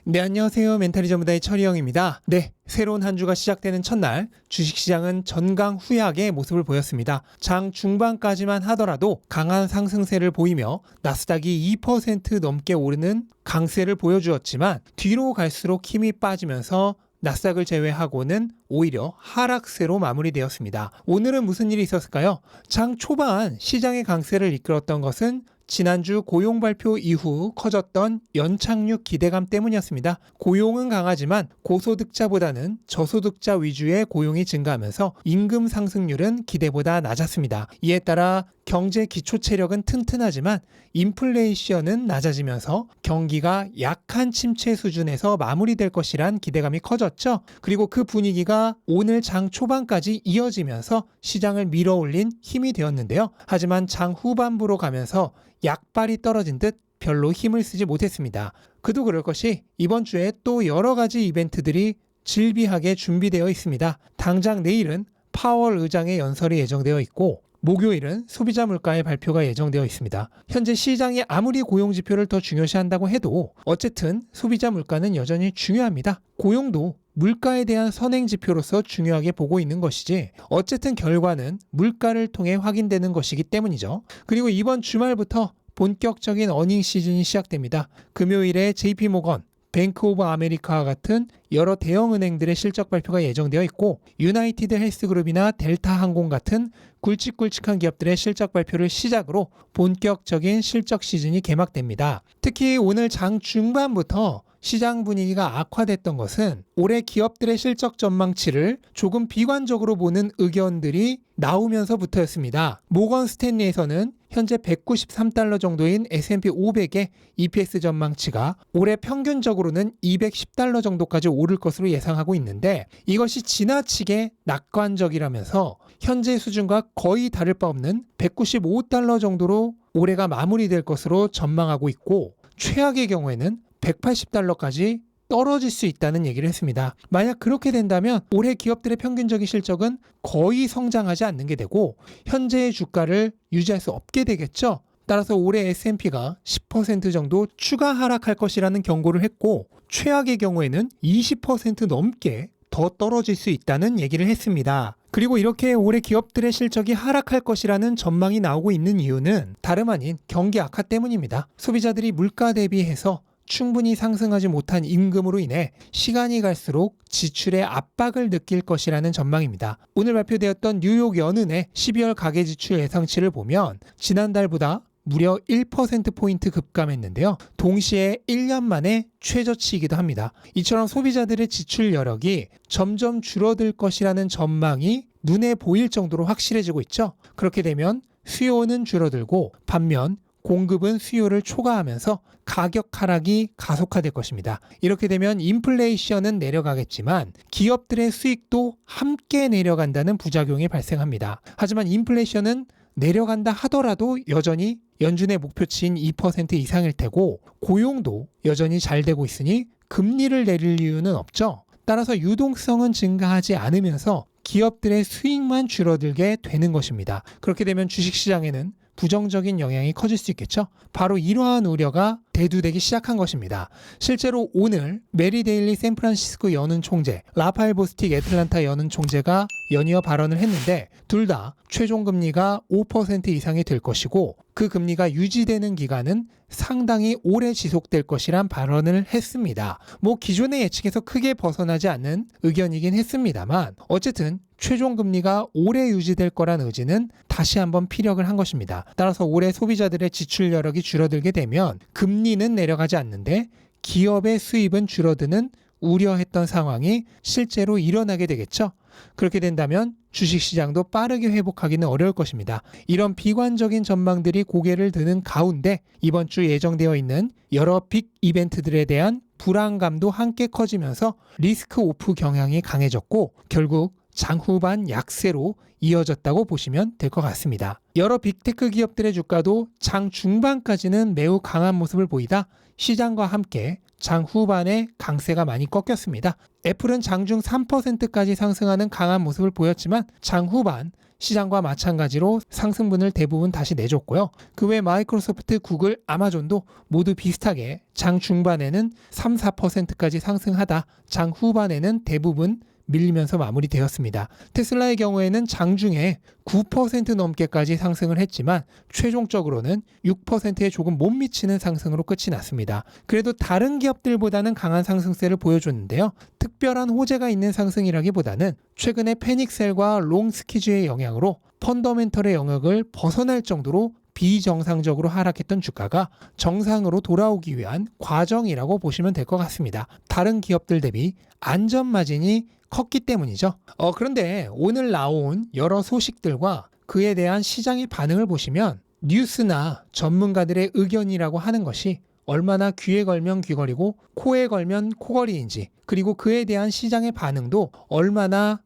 네, 안녕하세요. 멘탈이 전부다의 철이형입니다. 네, 새로운 한 주가 시작되는 첫날 주식시장은 전강후약의 모습을 보였습니다. 장 중반까지만 하더라도 강한 상승세를 보이며 나스닥이 2% 넘게 오르는 강세를 보여주었지만 뒤로 갈수록 힘이 빠지면서 나스닥을 제외하고는 오히려 하락세로 마무리되었습니다. 오늘은 무슨 일이 있었을까요? 장 초반 시장의 강세를 이끌었던 것은 지난주 고용 발표 이후 커졌던 연착륙 기대감 때문이었습니다. 고용은 강하지만 고소득자보다는 저소득자 위주의 고용이 증가하면서 임금 상승률은 기대보다 낮았습니다. 이에 따라 경제 기초 체력은 튼튼하지만 인플레이션은 낮아지면서 경기가 약한 침체 수준에서 마무리될 것이란 기대감이 커졌죠. 그리고 그 분위기가 오늘 장 초반까지 이어지면서 시장을 밀어올린 힘이 되었는데요. 하지만 장 후반부로 가면서 약발이 떨어진 듯 별로 힘을 쓰지 못했습니다. 그도 그럴 것이 이번 주에 또 여러 가지 이벤트들이 질비하게 준비되어 있습니다. 당장 내일은 파월 의장의 연설이 예정되어 있고 목요일은 소비자 물가의 발표가 예정되어 있습니다. 현재 시장이 아무리 고용 지표를 더 중요시한다고 해도 어쨌든 소비자 물가는 여전히 중요합니다. 고용도 물가에 대한 선행 지표로서 중요하게 보고 있는 것이지 어쨌든 결과는 물가를 통해 확인되는 것이기 때문이죠. 그리고 이번 주말부터 본격적인 어닝 시즌이 시작됩니다. 금요일에 JP모건, 뱅크 오브 아메리카와 같은 여러 대형 은행들의 실적 발표가 예정되어 있고 유나이티드 헬스그룹이나 델타 항공 같은 굵직굵직한 기업들의 실적 발표를 시작으로 본격적인 실적 시즌이 개막됩니다. 특히 오늘 장 중반부터 시장 분위기가 악화됐던 것은 올해 기업들의 실적 전망치를 조금 비관적으로 보는 의견들이 나오면서부터였습니다. 모건 스탠리에서는 현재 193달러 정도인 S&P 500의 EPS 전망치가 올해 평균적으로는 210달러 정도까지 오를 것으로 예상하고 있는데 이것이 지나치게 낙관적이라면서 현재 수준과 거의 다를 바 없는 195달러 정도로 올해가 마무리될 것으로 전망하고 있고 최악의 경우에는 180달러까지 떨어질 수 있다는 얘기를 했습니다. 만약 그렇게 된다면 올해 기업들의 평균적인 실적은 거의 성장하지 않는 게 되고 현재의 주가를 유지할 수 없게 되겠죠. 따라서 올해 S&P가 10% 정도 추가 하락할 것이라는 경고를 했고 최악의 경우에는 20% 넘게 더 떨어질 수 있다는 얘기를 했습니다. 그리고 이렇게 올해 기업들의 실적이 하락할 것이라는 전망이 나오고 있는 이유는 다름 아닌 경기 악화 때문입니다. 소비자들이 물가 대비해서 충분히 상승하지 못한 임금으로 인해 시간이 갈수록 지출의 압박을 느낄 것이라는 전망입니다. 오늘 발표되었던 뉴욕 연은의 12월 가계지출 예상치를 보면 지난달보다 무려 1%포인트 급감했는데요. 동시에 1년 만에 최저치이기도 합니다. 이처럼 소비자들의 지출 여력이 점점 줄어들 것이라는 전망이 눈에 보일 정도로 확실해지고 있죠. 그렇게 되면 수요는 줄어들고 반면 공급은 수요를 초과하면서 가격 하락이 가속화될 것입니다. 이렇게 되면 인플레이션은 내려가겠지만 기업들의 수익도 함께 내려간다는 부작용이 발생합니다. 하지만 인플레이션은 내려간다 하더라도 여전히 연준의 목표치인 2% 이상일 테고 고용도 여전히 잘 되고 있으니 금리를 내릴 이유는 없죠. 따라서 유동성은 증가하지 않으면서 기업들의 수익만 줄어들게 되는 것입니다. 그렇게 되면 주식시장에는 부정적인 영향이 커질 수 있겠죠. 바로 이러한 우려가 대두되기 시작한 것입니다. 실제로 오늘 메리 데일리 샌프란시스코 연은 총재, 라파엘 보스틱 애틀란타 연은 총재가 연이어 발언을 했는데 둘 다 최종 금리가 5% 이상이 될 것이고 그 금리가 유지되는 기간은 상당히 오래 지속될 것이란 발언을 했습니다. 기존의 예측에서 크게 벗어나지 않는 의견이긴 했습니다만 어쨌든 최종 금리가 오래 유지될 거란 의지는 다시 한번 피력을 한 것입니다. 따라서 올해 소비자들의 지출 여력이 줄어들게 되면 금리는 내려가지 않는데 기업의 수입은 줄어드는 우려했던 상황이 실제로 일어나게 되겠죠. 그렇게 된다면 주식시장도 빠르게 회복하기는 어려울 것입니다. 이런 비관적인 전망들이 고개를 드는 가운데 이번 주 예정되어 있는 여러 빅 이벤트들에 대한 불안감도 함께 커지면서 리스크 오프 경향이 강해졌고 결국 장후반 약세로 이어졌다고 보시면 될 것 같습니다. 여러 빅테크 기업들의 주가도 장 중반까지는 매우 강한 모습을 보이다 시장과 함께 장 후반에 강세가 많이 꺾였습니다. 애플은 장중 3%까지 상승하는 강한 모습을 보였지만 장 후반 시장과 마찬가지로 상승분을 대부분 다시 내줬고요. 그 외 마이크로소프트, 구글, 아마존도 모두 비슷하게 장 중반에는 3, 4%까지 상승하다 장 후반에는 대부분 밀리면서 마무리되었습니다. 테슬라의 경우에는 장중에 9% 넘게까지 상승을 했지만 최종적으로는 6%에 조금 못 미치는 상승으로 끝이 났습니다. 그래도 다른 기업들보다는 강한 상승세를 보여줬는데요. 특별한 호재가 있는 상승이라기보다는 최근에 패닉셀과 롱스키즈의 영향으로 펀더멘털의 영역을 벗어날 정도로 비정상적으로 하락했던 주가가 정상으로 돌아오기 위한 과정이라고 보시면 될 것 같습니다. 다른 기업들 대비 안전 마진이 컸기 때문이죠. 그런데 오늘 나온 여러 소식들과 그에 대한 시장의 반응을 보시면 뉴스나 전문가들의 의견이라고 하는 것이 얼마나 귀에 걸면 귀걸이고 코에 걸면 코걸이인지, 그리고 그에 대한 시장의 반응도 얼마나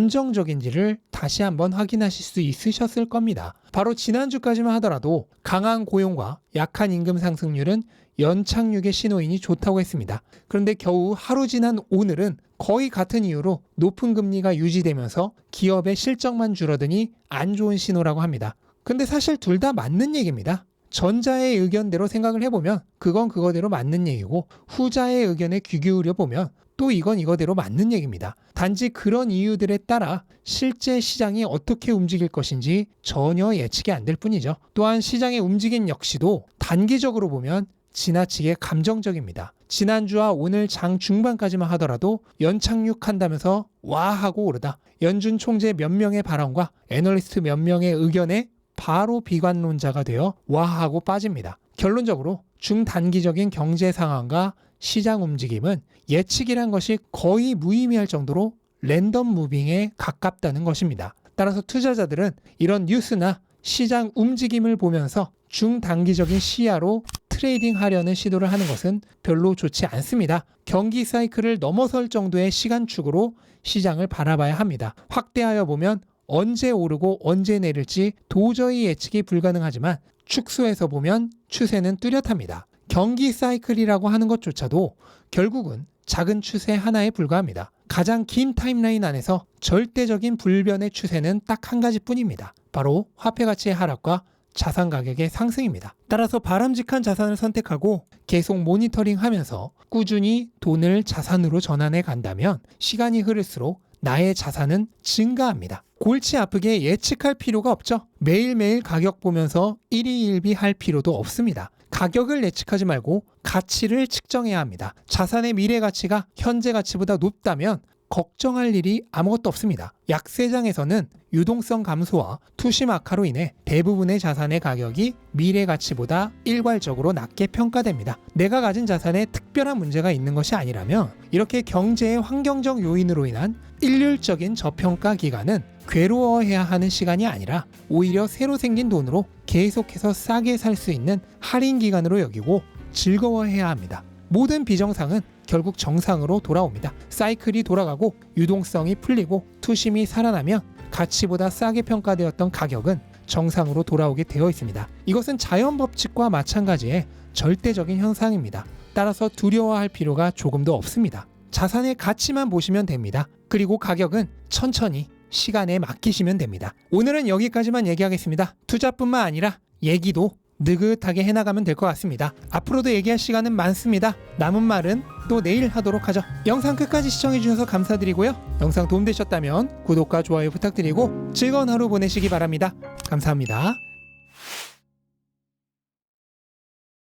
감정적인지를 다시 한번 확인하실 수 있으셨을 겁니다. 바로 지난주까지만 하더라도 강한 고용과 약한 임금 상승률은 연착륙의 신호인이 좋다고 했습니다. 그런데 겨우 하루 지난 오늘은 거의 같은 이유로 높은 금리가 유지되면서 기업의 실적만 줄어드니 안 좋은 신호라고 합니다. 근데 사실 둘 다 맞는 얘기입니다. 전자의 의견대로 생각을 해보면 그건 그거대로 맞는 얘기고, 후자의 의견에 귀 기울여 보면 또 이건 이거대로 맞는 얘기입니다. 단지 그런 이유들에 따라 실제 시장이 어떻게 움직일 것인지 전혀 예측이 안 될 뿐이죠. 또한 시장의 움직임 역시도 단기적으로 보면 지나치게 감정적입니다. 지난주와 오늘 장 중반까지만 하더라도 연착륙한다면서 와 하고 오르다, 연준 총재 몇 명의 발언과 애널리스트 몇 명의 의견에 바로 비관론자가 되어 와 하고 빠집니다. 결론적으로 중단기적인 경제 상황과 시장 움직임은 예측이란 것이 거의 무의미할 정도로 랜덤 무빙에 가깝다는 것입니다. 따라서 투자자들은 이런 뉴스나 시장 움직임을 보면서 중단기적인 시야로 트레이딩 하려는 시도를 하는 것은 별로 좋지 않습니다. 경기 사이클을 넘어설 정도의 시간축으로 시장을 바라봐야 합니다. 확대하여 보면 언제 오르고 언제 내릴지 도저히 예측이 불가능하지만 축소해서 보면 추세는 뚜렷합니다. 경기 사이클이라고 하는 것조차도 결국은 작은 추세 하나에 불과합니다. 가장 긴 타임라인 안에서 절대적인 불변의 추세는 딱 한 가지뿐입니다. 바로 화폐 가치의 하락과 자산 가격의 상승입니다. 따라서 바람직한 자산을 선택하고 계속 모니터링하면서 꾸준히 돈을 자산으로 전환해 간다면 시간이 흐를수록 나의 자산은 증가합니다. 골치 아프게 예측할 필요가 없죠. 매일매일 가격 보면서 일희일비할 필요도 없습니다. 가격을 예측하지 말고 가치를 측정해야 합니다. 자산의 미래 가치가 현재 가치보다 높다면 걱정할 일이 아무것도 없습니다. 약세장에서는 유동성 감소와 투심 악화로 인해 대부분의 자산의 가격이 미래 가치보다 일괄적으로 낮게 평가됩니다. 내가 가진 자산에 특별한 문제가 있는 것이 아니라면 이렇게 경제의 환경적 요인으로 인한 일률적인 저평가 기간은 괴로워해야 하는 시간이 아니라 오히려 새로 생긴 돈으로 계속해서 싸게 살 수 있는 할인 기간으로 여기고 즐거워해야 합니다. 모든 비정상은 결국 정상으로 돌아옵니다. 사이클이 돌아가고 유동성이 풀리고 투심이 살아나면 가치보다 싸게 평가되었던 가격은 정상으로 돌아오게 되어 있습니다. 이것은 자연 법칙과 마찬가지의 절대적인 현상입니다. 따라서 두려워할 필요가 조금도 없습니다. 자산의 가치만 보시면 됩니다. 그리고 가격은 천천히 시간에 맡기시면 됩니다. 오늘은 여기까지만 얘기하겠습니다. 투자뿐만 아니라 얘기도 느긋하게 해나가면 될 것 같습니다. 앞으로도 얘기할 시간은 많습니다. 남은 말은 또 내일 하도록 하죠. 영상 끝까지 시청해주셔서 감사드리고요. 영상 도움되셨다면 구독과 좋아요 부탁드리고 즐거운 하루 보내시기 바랍니다. 감사합니다.